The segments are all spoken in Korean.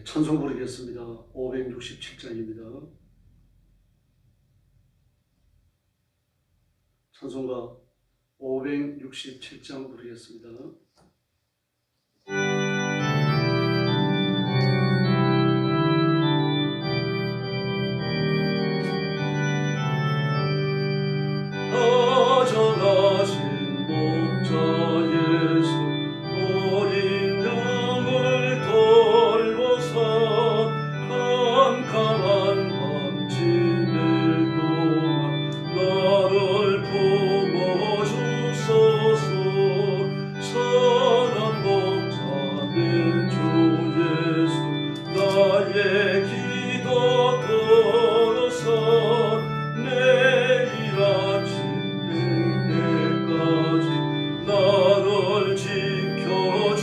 찬송 부르겠습니다. 567장입니다. 찬송가 567장 부르겠습니다. 다정하신 목자 예수 어린 양을 돌보사 캄캄한 밤 지낼 동안 나를 품어주소서. 선한 목자 된 주 예수 나의 기도 들어서 내일 아침 때까지 나를 지켜주소서.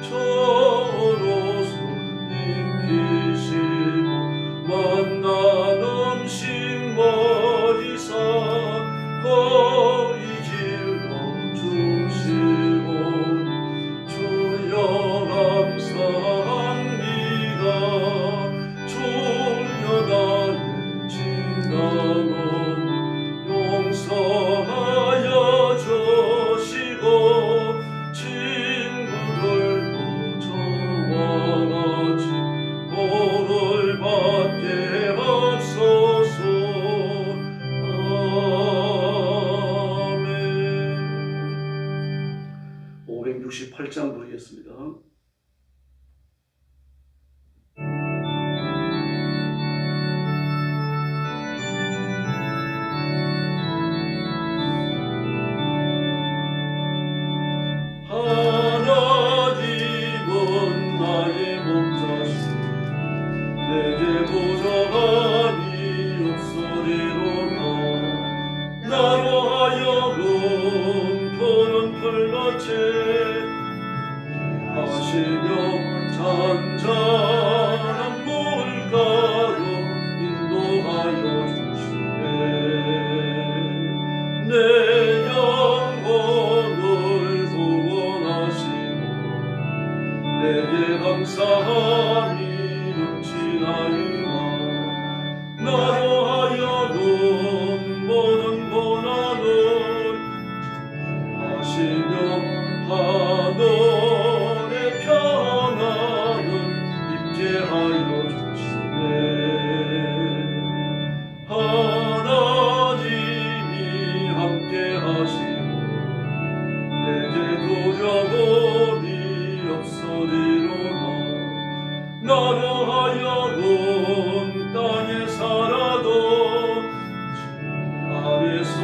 저로서 입히시고 만나는 신머리사 거의 길러 주시오니 주여 감사합니다. 주여 나의 지나고 용서하여 주시고 친구들도 저와 같이 복을 받게 하소서. 아멘. 568장 부르겠습니다. 하나님은 나의 목자시니 내게 부족함이 없으리로다. 나로 하여금 푸른 풀밭에 하시며 잔잔한 물가로 인도하여 주시네. 내 영혼을 구원하시고 내게 감사함이 넘치나이다. 나로 하여금 모든 고난을 하시며 하늘의 평안을 입게 하여 주시네. 하나님이 함께 하시고 내게 두려움이 없으리로다. 나로 하여금 땅에 살아도 주 안에서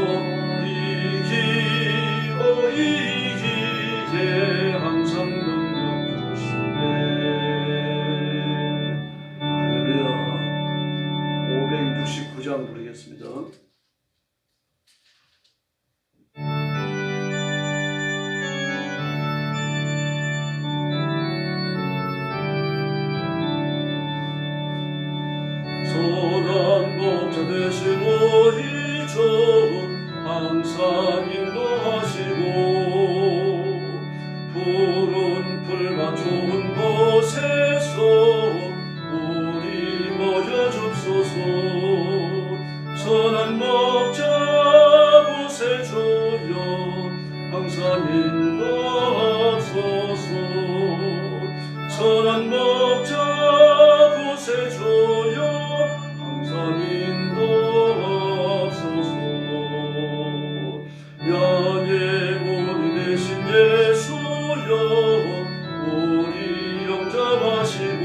이기게 항상 능력 주시네. 할렐루야. 569장 부르겠습니다. 선한 목자 되신 우리 주 항상 인도하시고 푸른 풀밭 좋은 곳에서 우리 모여 줍소서. 선한 목자 구세주여 항상 인도하소서. 선한 목자 구세주여 항상 인도하소서. 양의 문이 되신 예수여 우리 영접하시고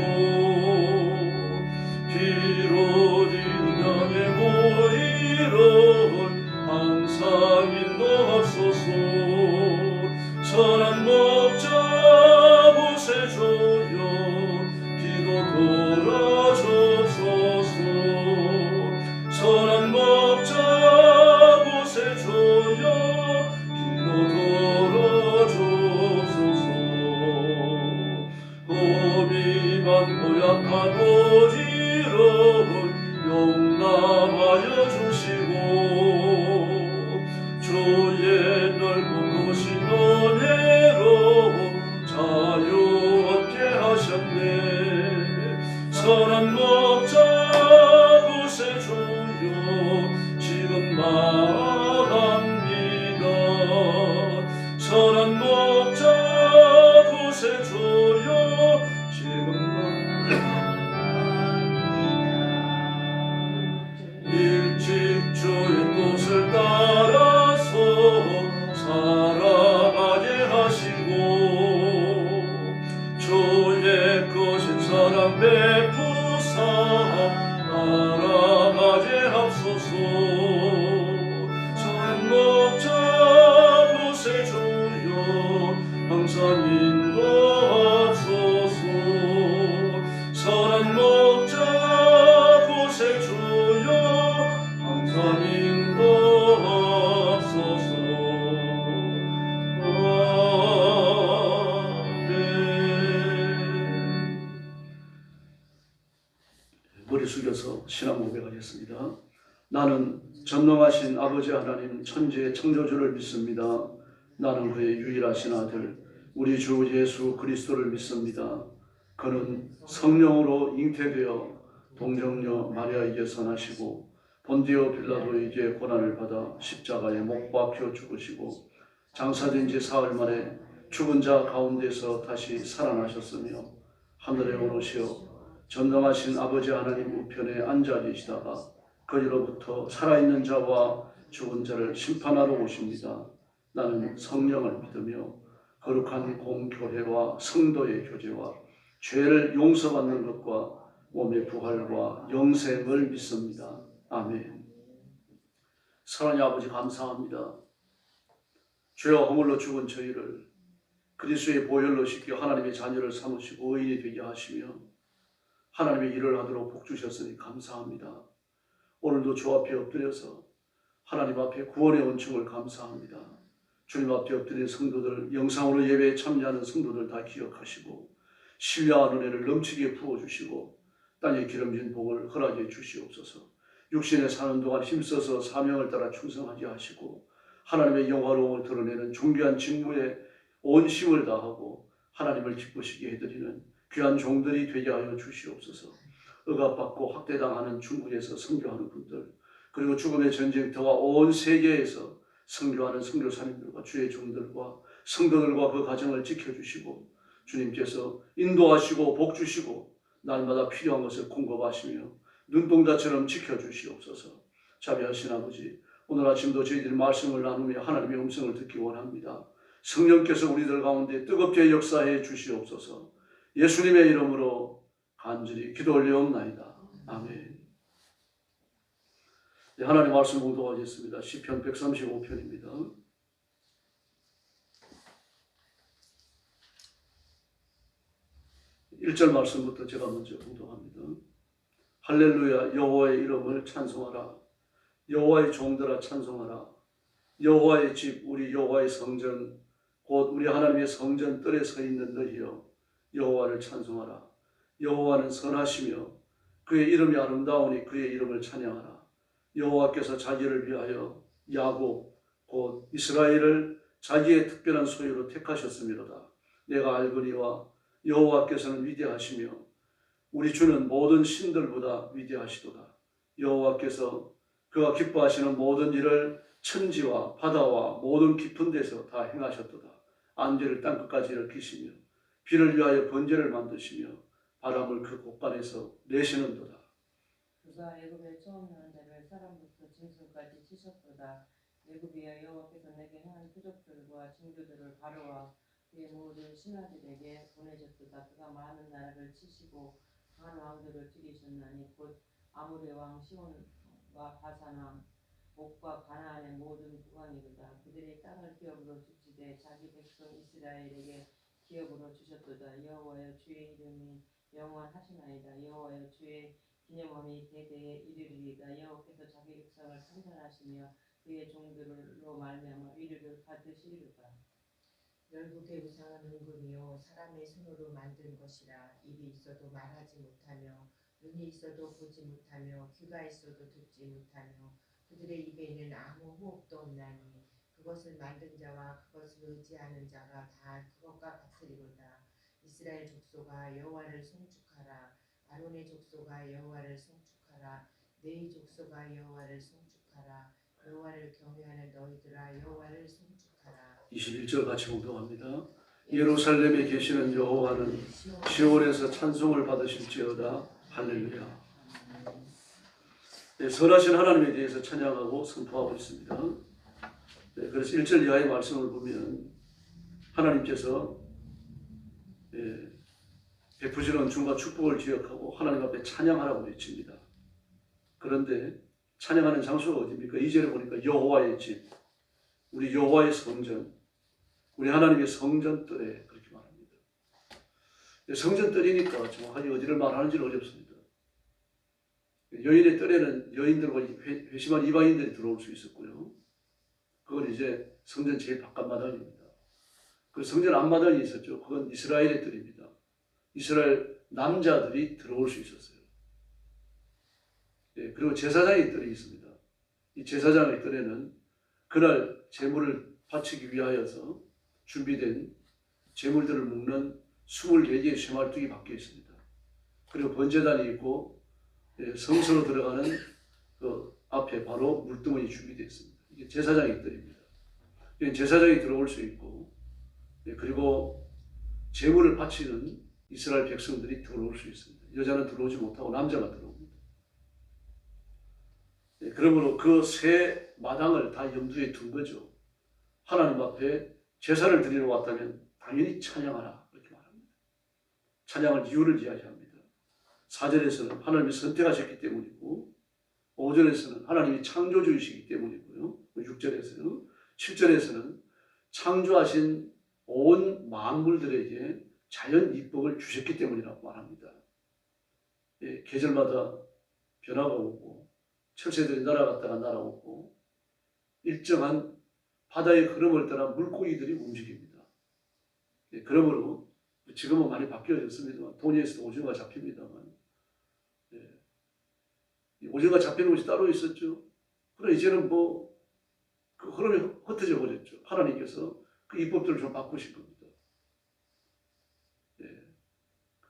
뒤로 뒤는 양의 머리를 항상 인도하소서. 나아갑니다. 선한 목자 구세주여 지금만 일찍 주의 뜻을 따라서 살아가게 하시고 주의 크신 사랑 베푸사 따라가게 하소서. 선한 목자 구세주여 항상 인도하소서. 선한 목자 구세주여 항상 인도하소서. 아멘. 머리 숙여서 신앙 고백하겠습니다. 나는 전능하신 아버지 하나님 천지의 창조주를 믿습니다. 나는 그의 유일하신 아들 우리 주 예수 그리스도를 믿습니다. 그는 성령으로 잉태되어 동정녀 마리아에게서 나시고 본디오 빌라도에게 고난을 받아 십자가에 못 박혀 죽으시고 장사된 지 사흘 만에 죽은 자 가운데서 다시 살아나셨으며 하늘에 오르시어 전능하신 아버지 하나님 우편에 앉아 계시다가 거기로부터 살아있는 자와 죽은 자를 심판하러 오십니다. 나는 성령을 믿으며 거룩한 공교회와 성도의 교제와 죄를 용서받는 것과 몸의 부활과 영생을 믿습니다. 아멘. 사랑의 아버지 감사합니다. 죄와 허물로 죽은 저희를 그리스도의 보혈로 씻겨 하나님의 자녀를 삼으시고 의인이 되게 하시며 하나님의 일을 하도록 복 주셨으니 감사합니다. 오늘도 주 앞에 엎드려서 하나님 앞에 구원의 은총을 감사합니다. 주님 앞에 엎드린 성도들, 영상으로 예배에 참여하는 성도들 다 기억하시고 신뢰한 은혜를 넘치게 부어주시고 땅에 기름진 복을 허락해 주시옵소서. 육신에 사는 동안 힘써서 사명을 따라 충성하게 하시고 하나님의 영화로움을 드러내는 존귀한 직무에 온 힘을 다하고 하나님을 기쁘시게 해드리는 귀한 종들이 되게 하여 주시옵소서. 억압받고 학대당하는 중국에서 선교하는 분들, 그리고 죽음의 전쟁터와 온 세계에서 선교하는 선교사님들과 주의 종들과 성도들과 그 가정을 지켜주시고 주님께서 인도하시고 복주시고 날마다 필요한 것을 공급하시며 눈동자처럼 지켜주시옵소서. 자비하신 아버지, 오늘 아침도 저희들이 말씀을 나누며 하나님의 음성을 듣기 원합니다. 성령께서 우리들 가운데 뜨겁게 역사해 주시옵소서. 예수님의 이름으로 간절히 기도 올려옵나이다. 아멘. 네, 하나님 말씀 공독하겠습니다. 시편 135편입니다. 1절 말씀부터 제가 먼저 공독합니다. 할렐루야, 여호와의 이름을 찬송하라. 여호와의 종들아 찬송하라. 여호와의 집, 우리 여호와의 성전, 곧 우리 하나님의 성전 뜰에 서 있는 너희여, 여호와를 찬송하라. 여호와는 선하시며 그의 이름이 아름다우니 그의 이름을 찬양하라. 여호와께서 자기를 위하여 야곱 곧 이스라엘을 자기의 특별한 소유로 택하셨음이로다. 내가 알거니와 여호와께서는 위대하시며 우리 주는 모든 신들보다 위대하시도다. 여호와께서 그가 기뻐하시는 모든 일을 천지와 바다와 모든 깊은 데서 다 행하셨도다. 안개를 땅끝까지 일으키시며 비를 위하여 번제를 만드시며 바람을 그 곳간에서 내시는도다. 그가 애굽에 처음 나는 자를 사람부터 짐승까지 치셨도다. 애굽이여, 여호와께서 내게 행한 표적들과 징조들을 바로와 그의 모든 신하들에게 보내셨도다. 그가 많은 나라를 치시고 강한 왕들을 죽이셨나니 곧 아모레 왕 시온과 바산 왕 옥과 가나안의 모든 국왕이로다. 그들의 땅을 기업으로 줍지되 자기 백성 이스라엘에게 기업으로 주셨도다. 여호와여, 주의 이름이 영원하시나이다. 여호와여, 주의 기념함이 대대에 이르리이다. 여호와께서 자기 백성을 판단하시며 그의 종들로 말미암아 위로를 받으시리로다. 열국의 우상은 은금이요 사람의 손으로 만든 것이라. 입이 있어도 말하지 못하며 눈이 있어도 보지 못하며 귀가 있어도 듣지 못하며 그들의 입에는 아무 호흡도 없나니 그것을 만든 자와 그것을 의지하는 자가 다 그것과 같으리로다. 이스라엘 족속아, 여호와를 송축하라. 아론의 족속아, 여호와를 송축하라. 네이 족속아, 여호와를 송축하라. 여호와를 경외하는 너희들아 여호와를 송축하라. 21절 같이 공동합니다. 예루살렘에 계시는 여호와는 시온에서 찬송을 받으실지어다. 할렐루야. 네, 선하신 하나님에 대해서 찬양하고 선포하고 있습니다. 네, 그래서 1절 이하의 말씀을 보면 하나님께서 베푸시는 은총과 축복을 기억하고 하나님 앞에 찬양하라고 외칩니다. 그런데 찬양하는 장소가 어디입니까? 2절에 보니까 여호와의 집, 우리 여호와의 성전, 우리 하나님의 성전뜰에 그렇게 말합니다. 성전뜰이니까 정확하게 어디를 말하는지는 어렵습니다. 여인의 뜰에는 여인들과 회심한 이방인들이 들어올 수 있었고요. 그건 이제 성전 제일 바깥마당입니다. 그 성전 앞마당이 있었죠. 그건 이스라엘의 뜰입니다. 이스라엘 남자들이 들어올 수 있었어요. 그리고 제사장의 뜰이 있습니다. 이 제사장의 뜰에는 그날 제물을 바치기 위하여서 준비된 제물들을 묶는 24개의 쇠말뚝이 박혀 있습니다. 그리고 번제단이 있고 성소로 들어가는 그 앞에 바로 물두멍이 준비되어 있습니다. 이게 제사장의 뜰입니다. 제사장이 들어올 수 있고 그리고 제물을 바치는 이스라엘 백성들이 들어올 수 있습니다. 여자는 들어오지 못하고 남자만 들어옵니다. 그러므로 그 세 마당을 다 염두에 둔 거죠. 하나님 앞에 제사를 드리러 왔다면 당연히 찬양하라 이렇게 말합니다. 찬양할 이유를 이야기합니다. 4절에서는 하나님이 선택하셨기 때문이고 5절에서는 하나님이 창조주이시기 때문이고요. 6절에서는 7절에서는 창조하신 온 만물들에게 자연 이법을 주셨기 때문이라고 말합니다. 계절마다 변화가 오고 철새들이 날아갔다가 날아오고 일정한 바다의 흐름을 따라 물고기들이 움직입니다. 그러므로 지금은 많이 바뀌어졌습니다만 도니에서도 오징어가 잡힙니다만 오징어가 잡히는 곳이 따로 있었죠. 그러나 이제는 그 흐름이 흩어져 버렸죠. 하나님께서 그 이법들을 좀 바꾸신 겁니다.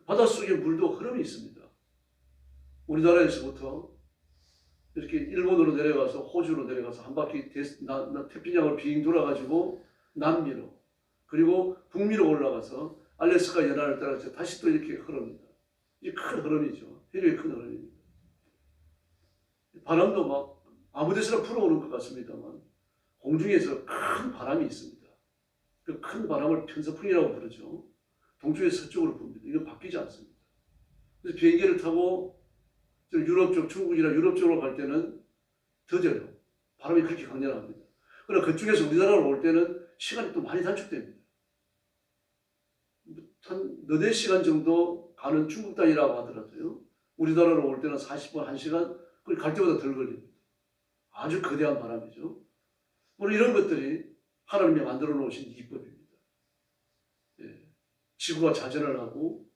바닷속에 물도 흐름이 있습니다. 우리나라에서부터 이렇게 일본으로 내려가서 호주로 내려가서 한 바퀴 태평양을 빙 돌아가지고 남미로 그리고 북미로 올라가서 알래스카 연안을 따라서 다시 또 이렇게 흐릅니다. 이게 큰 흐름이죠. 해류의 큰 흐름입니다. 바람도 막 아무 데서나 불어오는 것 같습니다만 공중에서 큰 바람이 있습니다. 그 큰 바람을 편서풍이라고 부르죠. 동쪽에서 서쪽으로 붑니다. 이건 바뀌지 않습니다. 그래서 비행기를 타고 유럽 쪽, 중국이나 유럽 쪽으로 갈 때는 더뎌요. 바람이 그렇게 강렬합니다. 그러나 그쪽에서 우리나라로 올 때는 시간이 또 많이 단축됩니다. 한 너댓 시간 정도 가는 중국 땅이라고 하더라도요. 우리나라로 올 때는 40분, 1시간, 갈 때보다 덜 걸립니다. 아주 거대한 바람이죠. 물론 이런 것들이 하나님이 만들어 놓으신 이법입니다. 지구가 자전을 하고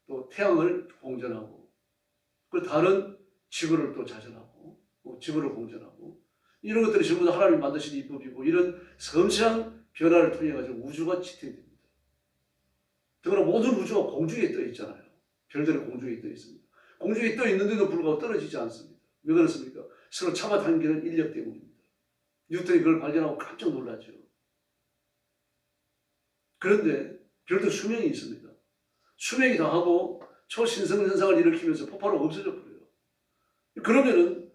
또 태양을 공전하고 그 다른 지구를 또 자전하고 지구를 공전하고 이런 것들이 전부 다 하나님이 만드신 이법이고 이런 섬세한 변화를 통해 가지고 우주가 지탱됩니다. 더구나 모든 우주가 공중에 떠 있잖아요. 별들은 공중에 떠 있습니다. 공중에 떠 있는데도 불구하고 떨어지지 않습니다. 왜 그렇습니까? 서로 잡아당기는 인력 때문입니다. 뉴턴이 그걸 발견하고 깜짝 놀랐죠. 그런데 별도 수명이 있습니다. 수명이 다하고 초신성 현상을 일으키면서 폭발로 없어져 버려요. 그러면은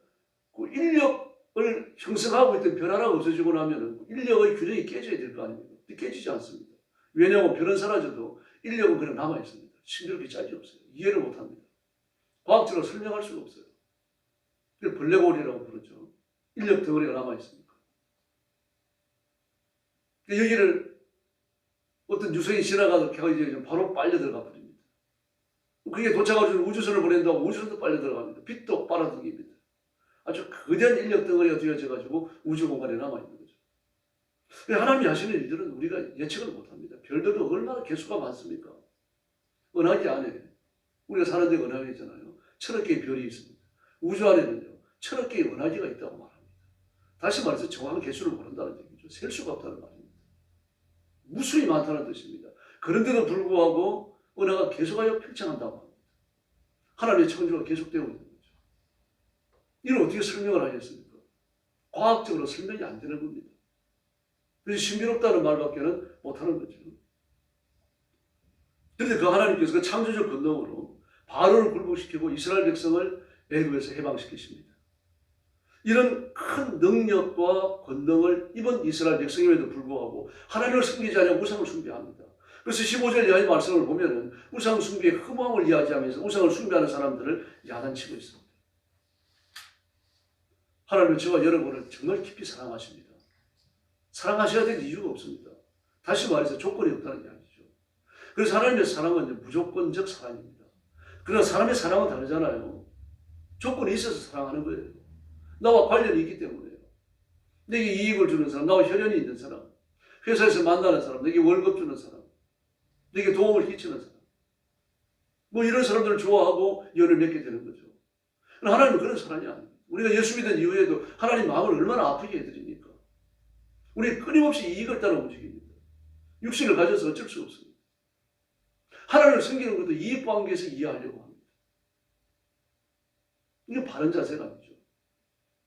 그 인력을 형성하고 있던 별 하나가 없어지고 나면은 인력의 균형이 깨져야 될 거 아닙니까? 깨지지 않습니다. 왜냐하면 별은 사라져도 인력은 그냥 남아 있습니다. 싱그럽게 짝이 없어요. 이해를 못 합니다. 과학적으로 설명할 수가 없어요. 그걸 블랙홀이라고 부르죠. 인력 덩어리가 남아 있으니까. 여기를 어떤 유성이 지나가도 걔가 이제 바로 빨려 들어가 버립니다. 그게 도착하면 우주선을 보낸다고 우주선도 빨려 들어갑니다. 빛도 빨아들입니다. 아주 거대한 인력 덩어리가 되어져가지고 우주 공간에 남아있는 거죠. 하나님이 하시는 일들은 우리가 예측을 못합니다. 별들도 얼마나 개수가 많습니까? 은하계 안에 우리가 사는 데가 은하계잖아요. 1000억 개의 별이 있습니다. 우주 안에는요 1000억 개의 은하계가 있다고 말합니다. 다시 말해서 정확한 개수를 모른다는 얘기죠. 셀 수가 없다는 말입니다. 무수히 많다는 뜻입니다. 그런데도 불구하고 은하가 계속하여 팽창한다고 합니다. 하나님의 창조가 계속되고 있는 거죠. 이걸 어떻게 설명을 하겠습니까? 과학적으로 설명이 안 되는 겁니다. 그래서 신비롭다는 말밖에는 못하는 거죠. 그런데 그 하나님께서 그 창조적 권능으로 바로를 굴복시키고 이스라엘 백성을 애굽에서 해방시키십니다. 이런 큰 능력과 권능을 입은 이스라엘 백성임에도 불구하고 하나님을 섬기지 않으며 우상을 숭배합니다. 그래서 15절 이하의 말씀을 보면은 우상 숭배의 흠함을 이야기하면서 우상을 숭배하는 사람들을 야단치고 있습니다. 하나님은 저와 여러분을 정말 깊이 사랑하십니다. 사랑하셔야 될 이유가 없습니다. 다시 말해서 조건이 없다는 이야기죠. 그래서 하나님의 사랑은 무조건적 사랑입니다. 그러나 사람의 사랑은 다르잖아요. 조건이 있어서 사랑하는 거예요. 나와 관련이 있기 때문에요. 내게 이익을 주는 사람, 나와 혈연이 있는 사람, 회사에서 만나는 사람, 내게 월급 주는 사람, 내게 도움을 끼치는 사람, 뭐 이런 사람들을 좋아하고 연을 맺게 되는 거죠. 하나님은 그런 사람이 아닙니다. 우리가 예수 믿은 이후에도 하나님 마음을 얼마나 아프게 해드립니까? 우리 끊임없이 이익을 따라 움직입니다. 육신을 가져서 어쩔 수 없습니다. 하나님을 섬기는 것도 이익 관계에서 이해하려고 합니다. 이게 바른 자세가 아니죠.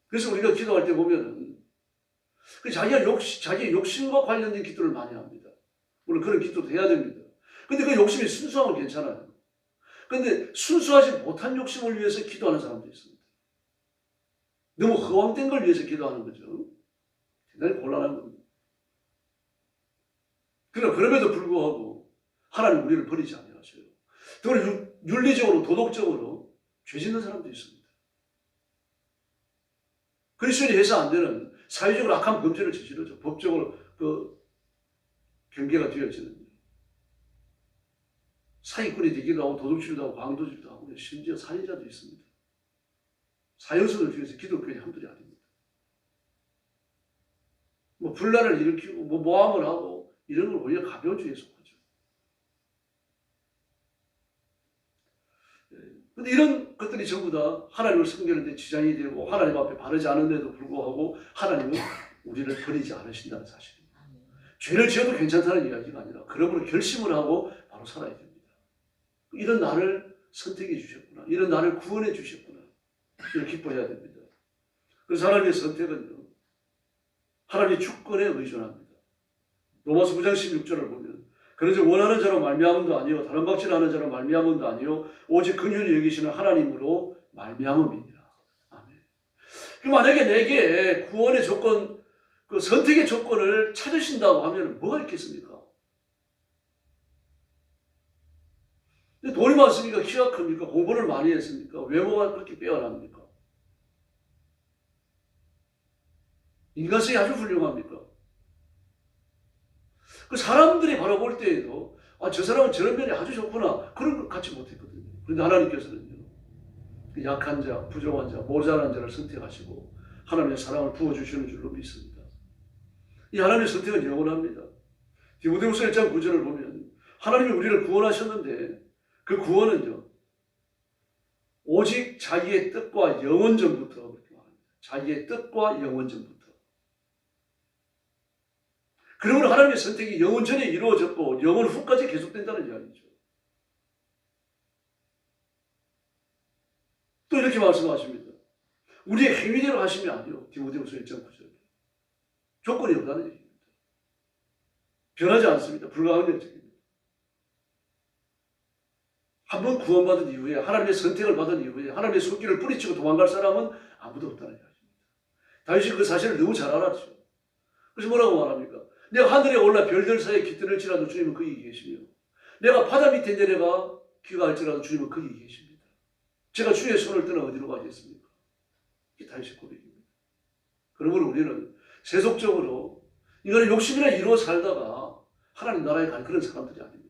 그래서 우리가 기도할 때 보면은 자기의 욕심과 관련된 기도를 많이 합니다. 물론 그런 기도도 해야 됩니다. 근데 그 욕심이 순수하면 괜찮아요. 근데 순수하지 못한 욕심을 위해서 기도하는 사람도 있습니다. 너무 허황된 걸 위해서 기도하는 거죠. 대단히 곤란한 겁니다. 그러나 그럼에도 불구하고 하나님 우리를 버리지 아니하셔요. 또한 윤리적으로 도덕적으로 죄 짓는 사람도 있습니다. 그리스도인이 해서 안 되는 사회적으로 악한 범죄를 저지르죠. 법적으로 그 경계가 되어지는 사기꾼이 되기도 하고 도둑질도 하고 강도질도 하고 심지어 살인자도 있습니다. 사형수들 중에서 기독교인이 한둘이 아닙니다. 뭐 분란을 일으키고 뭐 모함을 하고 이런 걸 오히려 가벼운 죄에 속하죠. 그런데 이런 것들이 전부 다 하나님을 섬기는 데 지장이 되고 하나님 앞에 바르지 않은데도 불구하고 하나님은 우리를 버리지 않으신다는 사실입니다. 죄를 지어도 괜찮다는 이야기가 아니라 그러므로 결심을 하고 바로 살아야 됩니다. 이런 나를 선택해 주셨구나. 이런 나를 구원해 주셨구나. 이걸 기뻐해야 됩니다. 그래서 하나님의 선택은요, 하나님의 주권에 의존합니다. 로마서 9장 16절을 보면 그런즉 원하는 자로 말미암음도 아니요 다른 박질하는 자로 말미암음도 아니요 오직 긍휼히 여기시는 하나님으로 말미암음이니라. 아멘. 만약에 내게 구원의 조건, 그 선택의 조건을 찾으신다고 하면 뭐가 있겠습니까? 돈이 많습니까? 키가 큽니까? 공부를 많이 했습니까? 외모가 그렇게 빼어납니까? 인간성이 아주 훌륭합니까? 그 사람들이 바라볼 때에도 저 사람은 저런 면이 아주 좋구나 그런 걸 갖지 못했거든요. 그런데 하나님께서는요, 약한 자, 부족한 자, 모자란 자를 선택하시고 하나님의 사랑을 부어주시는 줄로 믿습니다. 이 하나님의 선택은 영원합니다. 디모데후서 1장 9절을 보면 하나님이 우리를 구원하셨는데 그 구원은요, 오직 자기의 뜻과 영원전부터 그렇게 말합니다. 자기의 뜻과 영원전부터. 그러므로 하나님의 선택이 영원전에 이루어졌고 영원 후까지 계속된다는 이야기죠. 또 이렇게 말씀하십니다. 우리의 행위대로 하심이 아니요. 디모데후서 1장 9절. 조건이 없다는 얘기입니다. 변하지 않습니다. 불가항력적입니다. 한번 구원받은 이후에 하나님의 선택을 받은 이후에 하나님의 손길을 뿌리치고 도망갈 사람은 아무도 없다는 이야기입니다. 다윗이 그 사실을 너무 잘 알았죠. 그래서 뭐라고 말합니까? 내가 하늘에 올라 별들 사이에 깃들을지라도 주님은 거기 계시며 내가 바다 밑에 내려가 귀가할지라도 주님은 거기 계십니다. 제가 주의 손을 떠나 어디로 가겠습니까? 이게 다윗의 고백입니다. 그러므로 우리는 세속적으로 이거는 욕심이나 이루어 살다가 하나님 나라에 갈 그런 사람들이 아닙니다.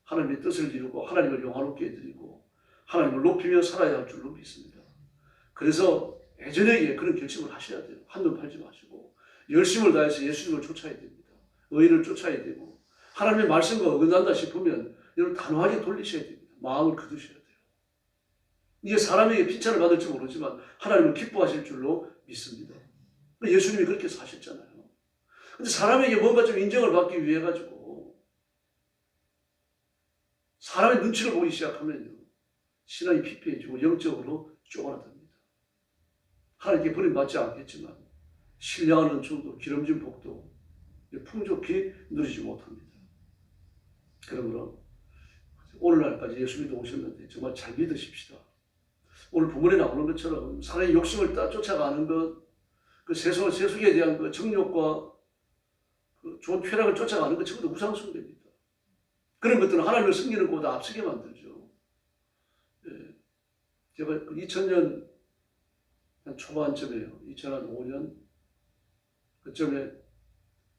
하나님의 뜻을 이루고 하나님을 영화롭게 해드리고 하나님을 높이며 살아야 할 줄로 믿습니다. 그래서 예전에 그런 결심을 하셔야 돼요. 한눈 팔지 마시고 열심을 다해서 예수님을 쫓아야 됩니다. 의를 쫓아야 되고 하나님의 말씀과 어긋난다 싶으면 여러분 단호하게 돌리셔야 됩니다. 마음을 거두셔야 돼요. 이게 사람에게 핀찬을 받을지 모르지만 하나님을 기뻐하실 줄로 믿습니다. 예수님이 그렇게 사셨잖아요. 근데 사람에게 뭔가 좀 인정을 받기 위해 가지고 사람의 눈치를 보기 시작하면요, 신앙이 피폐해지고 영적으로 쪼그라듭니다. 하나님께 버림받지 않겠지만 신령한 은총도 기름진 복도 풍족히 누리지 못합니다. 그러므로 오늘날까지 예수 믿어 오셨는데 정말 잘 믿으십시다. 오늘 본문에 나오는 것처럼 사람의 욕심을 쫓아가는 것, 그 세속에 대한 그 정욕과 그 좋은 쾌락을 쫓아가는 것 전부 다 우상숭배입니다. 그런 것들은 하나님을 섬기는 것보다 앞서게 만들죠. 예. 제가 2000년 초반쯤에요. 2005년 그쯤에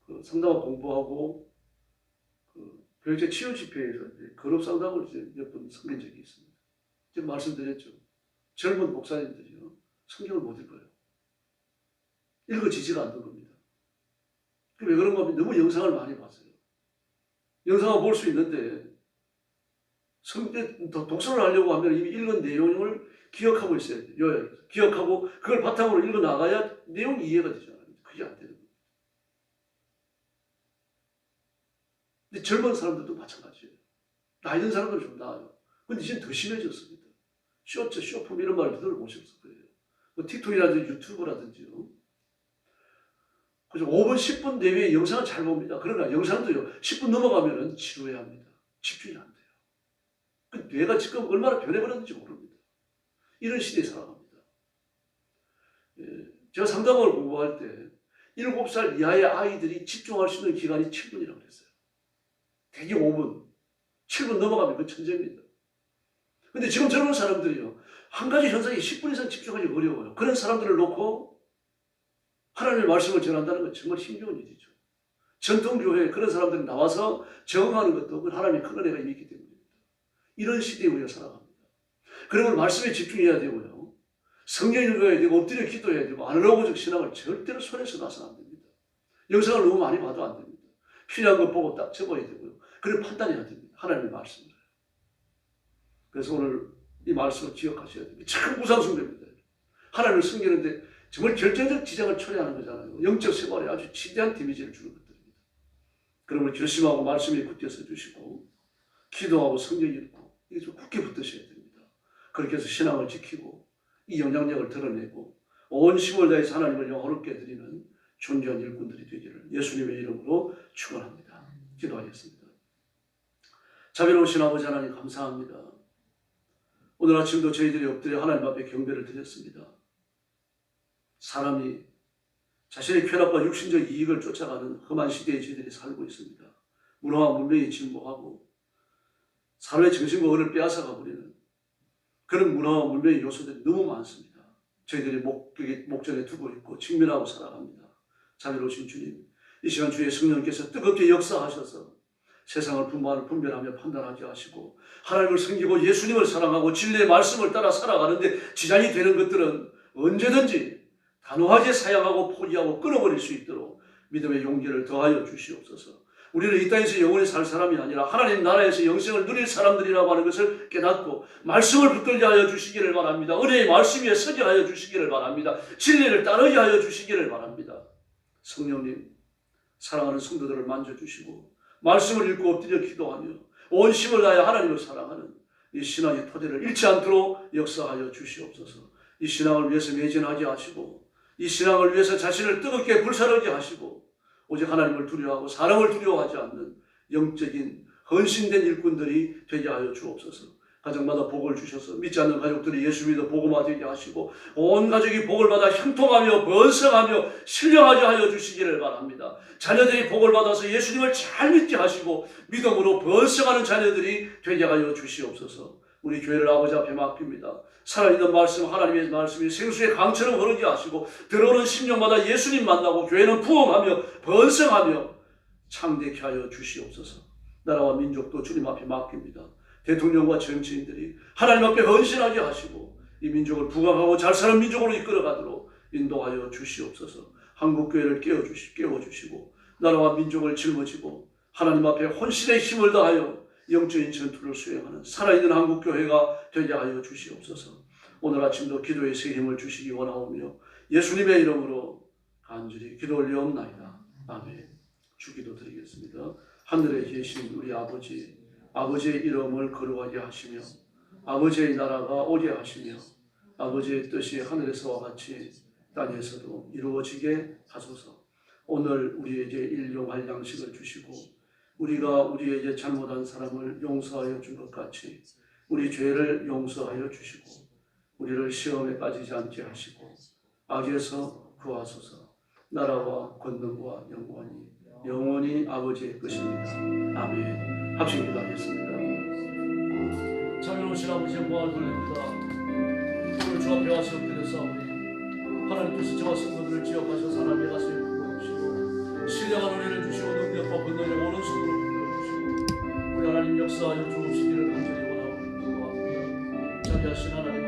그 상담을 공부하고 그 교육제 치유 집회에서 그룹 상담을 몇 번 섬긴 적이 있습니다. 지금 말씀드렸죠. 젊은 목사님들이요, 성경을 못 읽어요. 읽어지지가 않는 겁니다. 왜 그런가 하면 너무 영상을 많이 봤어요. 영상을 볼 수 있는데 독서를 하려고 하면 이미 읽은 내용을 기억하고 있어야 돼요. 요약해서. 기억하고 그걸 바탕으로 읽어 나가야 내용이 이해가 되잖아요. 그게 안 되는 거예요. 근데 젊은 사람들도 마찬가지예요. 나이 든 사람들은 좀 나아요. 근데 이제 더 심해졌습니다. 쇼츠, 쇼폼 이런 말을 들어보셨을 거예요. 뭐 틱톡이라든지 유튜브라든지요. 그래서 5분, 10분 내외에 영상을 잘 봅니다. 그러나 영상도요, 10분 넘어가면은 지루해야 합니다. 집중이 안 돼요. 그 뇌가 지금 얼마나 변해버렸는지 모릅니다. 이런 시대에 살아갑니다. 예, 제가 상담을 공부할 때 7살 이하의 아이들이 집중할 수 있는 기간이 7분이라고 그랬어요. 대개 5분, 7분 넘어가면 그 천재입니다. 근데 지금 젊은 사람들이요, 한 가지 현상에 10분 이상 집중하기 어려워요. 그런 사람들을 놓고 하나님의 말씀을 전한다는 건 정말 힘겨운 일이죠. 전통교회에 그런 사람들이 나와서 적응하는 것도 하나님의 큰 은혜가 이미 있기 때문입니다. 이런 시대에 우리가 살아갑니다. 그러면 말씀에 집중해야 되고요. 성경 읽어야 되고 엎드려 기도해야 되고 아날로그적 신앙을 절대로 손에서 놔서는 안 됩니다. 영상을 너무 많이 봐도 안 됩니다. 필요한 거 보고 딱 적어야 되고요. 그리고 판단해야 됩니다. 하나님의 말씀을. 그래서 오늘 이 말씀을 기억하셔야 됩니다. 참 우상숭배입니다. 하나님을 섬기는데 정말 결정적 지장을 초래하는 거잖아요. 영적 생활에 아주 지대한 데미지를 주는 것들입니다. 그러면 결심하고 말씀에 굳게 서주시고 기도하고 성경 읽고 이게 좀 굳게 붙으셔야 됩니다. 그렇게 해서 신앙을 지키고 이 영향력을 드러내고 온 힘을 다해서 하나님을 영화롭게 드리는 존귀한 일꾼들이 되기를 예수님의 이름으로 축원합니다. 기도하겠습니다. 자비로우신 아버지 하나님 감사합니다. 오늘 아침도 저희들이 엎드려 하나님 앞에 경배를 드렸습니다. 사람이 자신의 쾌락과 육신적 이익을 쫓아가는 험한 시대에 저희들이 살고 있습니다. 문화와 문명이 진보하고 사람의 정신과 의를 빼앗아가 버리는 그런 문화와 문명의 요소들이 너무 많습니다. 저희들이 목전에 두고 있고 직면하고 살아갑니다. 자비로우신 주님, 이 시간 주의 성령께서 뜨겁게 역사하셔서 세상을 분별하며 판단하게 하시고 하나님을 섬기고 예수님을 사랑하고 진리의 말씀을 따라 살아가는데 지장이 되는 것들은 언제든지 단호하게 사양하고 포기하고 끊어버릴 수 있도록 믿음의 용기를 더하여 주시옵소서. 우리는 이 땅에서 영원히 살 사람이 아니라 하나님 나라에서 영생을 누릴 사람들이라고 하는 것을 깨닫고 말씀을 붙들게 하여 주시기를 바랍니다. 은혜의 말씀 위에 서게 하여 주시기를 바랍니다. 진리를 따르게 하여 주시기를 바랍니다. 성령님, 사랑하는 성도들을 만져주시고 말씀을 읽고 엎드려 기도하며 온 힘을 다하여 하나님을 사랑하는 이 신앙의 토대를 잃지 않도록 역사하여 주시옵소서. 이 신앙을 위해서 매진하게 하시고 이 신앙을 위해서 자신을 뜨겁게 불사르게 하시고 오직 하나님을 두려워하고 사람을 두려워하지 않는 영적인 헌신된 일꾼들이 되게 하여 주옵소서. 가정마다 복을 주셔서 믿지 않는 가족들이 예수 믿어 복음화 되게 하시고 온 가족이 복을 받아 형통하며 번성하며 신령하게 하여 주시기를 바랍니다. 자녀들이 복을 받아서 예수님을 잘 믿게 하시고 믿음으로 번성하는 자녀들이 되게 하여 주시옵소서. 우리 교회를 아버지 앞에 맡깁니다. 살아있는 말씀, 하나님의 말씀이 생수의 강처럼 흐르게 하시고 들어오는 심령마다 예수님 만나고 교회는 부흥하며 번성하며 창대케 하여 주시옵소서. 나라와 민족도 주님 앞에 맡깁니다. 대통령과 정치인들이 하나님 앞에 헌신하게 하시고 이 민족을 부강하고 잘 사는 민족으로 이끌어가도록 인도하여 주시옵소서. 한국교회를 깨워주시고 나라와 민족을 짊어지고 하나님 앞에 혼신의 힘을 다하여 영적인 전투를 수행하는 살아있는 한국교회가 되게 하여 주시옵소서. 오늘 아침도 기도의 새 힘을 주시기 원하오며 예수님의 이름으로 간절히 기도 올려옵나이다. 아멘. 주기도 드리겠습니다. 하늘에 계신 우리 아버지, 아버지의 이름을 거룩하게 하시며 아버지의 나라가 오게 하시며 아버지의 뜻이 하늘에서와 같이 땅에서도 이루어지게 하소서. 오늘 우리에게 일용할 양식을 주시고 우리가 우리에게 잘못한 사람을 용서하여 준 것 같이 우리 죄를 용서하여 주시고 우리를 시험에 빠지지 않게 하시고 악에서 구하소서. 나라와 권능과 영광이 영원히 아버지의 것입니다. 아멘. 합심 기도하겠습니다. 자비로우신 아버지 영광을 돌립니다. 오늘 주 앞에 와서 기도사오니 하나님께서 저와 성도들을 기억하셔서 하나님의 가슴에 부어주시고 신령한 은혜를 주시고 능력과 권능을 오른손으로 붙들어주시고 우리 하나님 역사하여 주옵시기를 간절히 원하옵니다. 자비하신 하나님